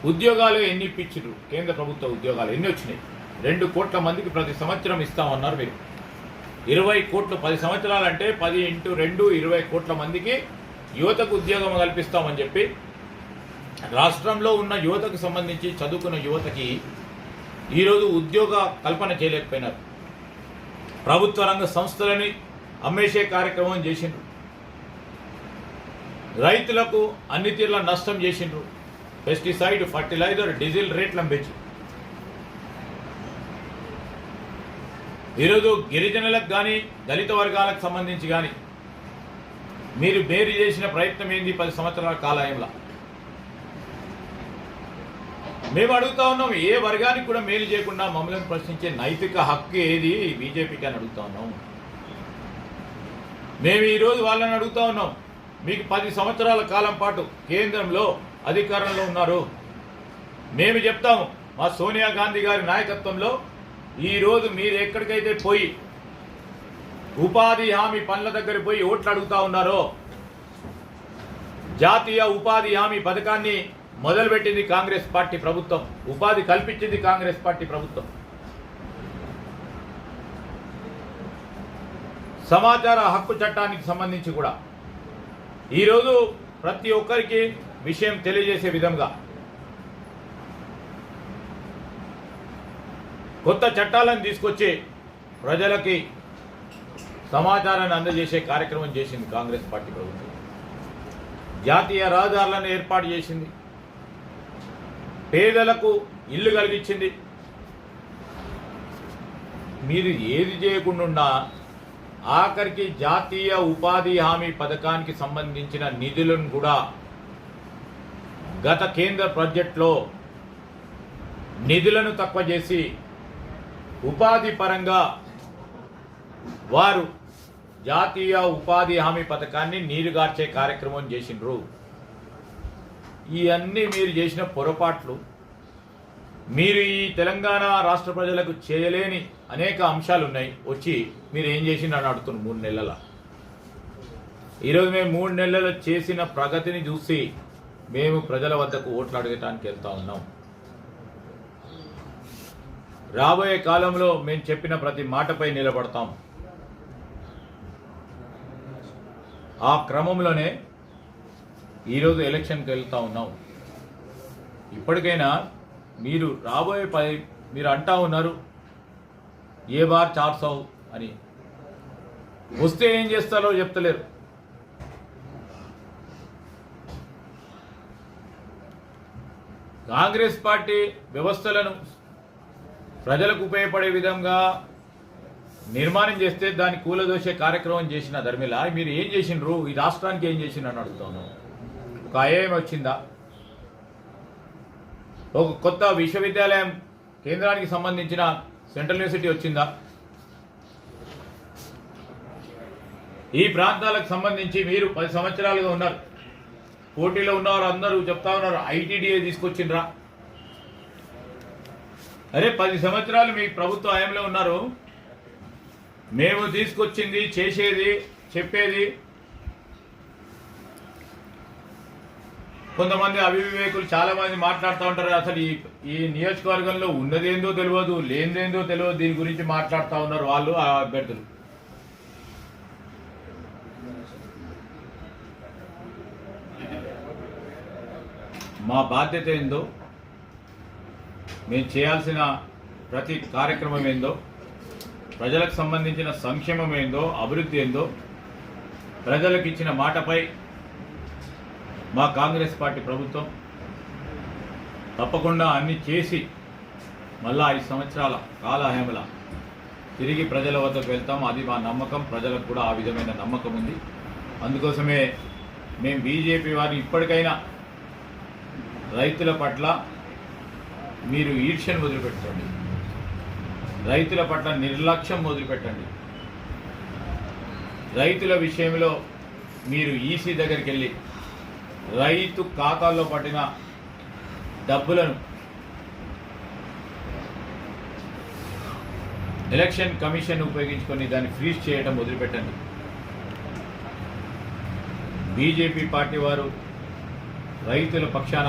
ఉద్యోగాలు ఎన్ని ఇప్పించారు? కేంద్ర ప్రభుత్వ ఉద్యోగాలు ఎన్ని వచ్చినాయి? 2 కోట్ల మందికి ప్రతి సంవత్సరం ఇస్తామన్నారు మీరు. 20 కోట్లు 10 సంవత్సరాలంటే 10 × 2 20 కోట్ల మందికి యువతకు ఉద్యోగం కల్పిస్తామని చెప్పి రాష్ట్రంలో ఉన్న యువతకు సంబంధించి చదువుకున్న యువతకి ఈరోజు ఉద్యోగ కల్పన చేయలేకపోయినారు. ప్రభుత్వ రంగ సంస్థలని అమ్మేసే కార్యక్రమం చేసిండ్రు. రైతులకు అన్ని తీర్ల నష్టం చేసిండ్రు. పెస్టిసైడ్, ఫర్టిలైజర్, డీజిల్ రేట్లను పెంచి ఈరోజు గిరిజనులకు కానీ దళిత వర్గాలకు సంబంధించి కానీ మీరు బేరీ చేసిన ప్రయత్నం ఏంది 10 సంవత్సరాల కాలంలో? మేము అడుగుతా ఉన్నాం, ఏ వర్గానికి కూడా మేలు చేయకుండా మమ్మల్ని ప్రశ్నించే నైతిక హక్కు ఏది బీజేపీకి అని అడుగుతా ఉన్నాం. మేము ఈరోజు వాళ్ళని అడుగుతా ఉన్నాం, మీకు 10 సంవత్సరాల కాలం పాటు కేంద్రంలో అధికారంలో ఉన్నారు. మేము చెప్తాము, మా సోనియా గాంధీ గారి నాయకత్వంలో ఈరోజు మీరు ఎక్కడికైతే పోయి ఉపాధి హామీ పనుల దగ్గర పోయి ఓట్లు అడుగుతా ఉన్నారో, జాతీయ ఉపాధి హామీ పథకాన్ని మొదలుపెట్టింది కాంగ్రెస్ పార్టీ ప్రభుత్వం, ఉపాధి కల్పించింది కాంగ్రెస్ పార్టీ ప్రభుత్వం. సమాచార హక్కు చట్టానికి సంబంధించి కూడా ఈరోజు ప్రతి ఒక్కరికి విషయం తెలియజేసే విధంగా కొత్త చట్టాలను తీసుకొచ్చి ప్రజలకి సమాచారాన్ని అందజేసే కార్యక్రమం చేసింది కాంగ్రెస్ పార్టీ ప్రభుత్వం. జాతీయ రహదారులను ఏర్పాటు చేసింది, పేదలకు ఇల్లు కలిగించింది. మీరు ఏది చేయకుండా ఆఖరికి జాతీయ ఉపాధి హామీ పథకానికి సంబంధించిన నిధులను కూడా గత కేంద్ర బడ్జెట్లో నిధులను తక్కువ చేసి ఉపాధి పరంగా వారు జాతీయ ఉపాధి హామీ పథకాన్ని నీరుగార్చే కార్యక్రమం చేసిండ్రు. ఇవన్నీ మీరు చేసిన పొరపాట్లు. మీరు ఈ తెలంగాణ రాష్ట్ర ప్రజలకు చేయలేని అనేక అంశాలు ఉన్నాయి. వచ్చి మీరు ఏం చేసిండ్రు అని అడుగుతున్నారు 3 నెలల. ఈరోజు మేము 3 నెలలు చేసిన ప్రగతిని చూసి మేము ప్రజల వద్దకు ఓట్లు అడగటానికి వెళ్తా ఉన్నాం. రాబోయే కాలంలో మేము చెప్పిన ప్రతి మాటపై నిలబడతాం. ఆ క్రమంలోనే ఈరోజు ఎలక్షన్కి వెళ్తా ఉన్నాం. ఇప్పటికైనా మీరు రాబోయే మీరు అంటా ఉన్నారు ఏ బార్ 400 అని, వస్తే ఏం చేస్తారో చెప్తలేరు. కాంగ్రెస్ పార్టీ వ్యవస్థలను ప్రజలకు ఉపయోగపడే విధంగా నిర్మాణం చేస్తే దాన్ని కూలదోసే కార్యక్రమం చేసిన ధర్మిల మీరు ఏం చేసిండ్రు? ఈ రాష్ట్రానికి ఏం చేసిండ్రు అని అడుగుతాను. ఒక ఐఐఎం వచ్చిందా? ఒక కొత్త విశ్వవిద్యాలయం కేంద్రానికి సంబంధించిన సెంట్రల్ యూనివర్సిటీ వచ్చిందా? ఈ ప్రాంతాలకు సంబంధించి మీరు 10 సంవత్సరాలుగా ఉన్నారు, పోటీలో ఉన్నవారు అందరూ చెప్తా ఉన్నారు ఐటీడీఏ తీసుకొచ్చిండ్రా? అరే 10 సంవత్సరాలు మీ ప్రభుత్వ హయాంలో ఉన్నారు. మేము తీసుకొచ్చింది, చేసేది, చెప్పేది కొంతమంది అవివేకులు చాలా మంది మాట్లాడుతూ ఉంటారు. అసలు ఈ నియోజకవర్గంలో ఉన్నదేందో తెలియదు, లేనిదేందో తెలియదు, దీని గురించి మాట్లాడుతూ ఉన్నారు వాళ్ళు ఆ అభ్యర్థులు. మా బాధ్యత ఏందో, మేము చేయాల్సిన ప్రతి కార్యక్రమం ఏందో, ప్రజలకు సంబంధించిన సంక్షేమం ఏందో, అభివృద్ధి ఏందో, ప్రజలకు ఇచ్చిన మాటపై మా కాంగ్రెస్ పార్టీ ప్రభుత్వం తప్పకుండా అన్ని చేసి మళ్ళా 5 సంవత్సరాల కాలహేమల తిరిగి ప్రజల వద్దకు వెళ్తాం. అది మా నమ్మకం. ప్రజలకు కూడా ఆ విధమైన నమ్మకం ఉంది. అందుకోసమే మేము బీజేపీ వారిని ఇప్పటికైనా రైతుల పట్ల మీరు ఈర్ష్యను వదిలిపెట్టండి, రైతుల పట్ల నిర్లక్ష్యం వదిలిపెట్టండి. రైతుల విషయంలో మీరు ఈసీ దగ్గరికి వెళ్ళి రైతు ఖాతాల్లో పట్టిన డబ్బులను ఎలక్షన్ కమిషన్ ఉపయోగించుకొని దాన్ని ఫ్రీజ్ చేయడం మొదలుపెట్టండి. బీజేపీ పార్టీ వారు రైతుల పక్షాన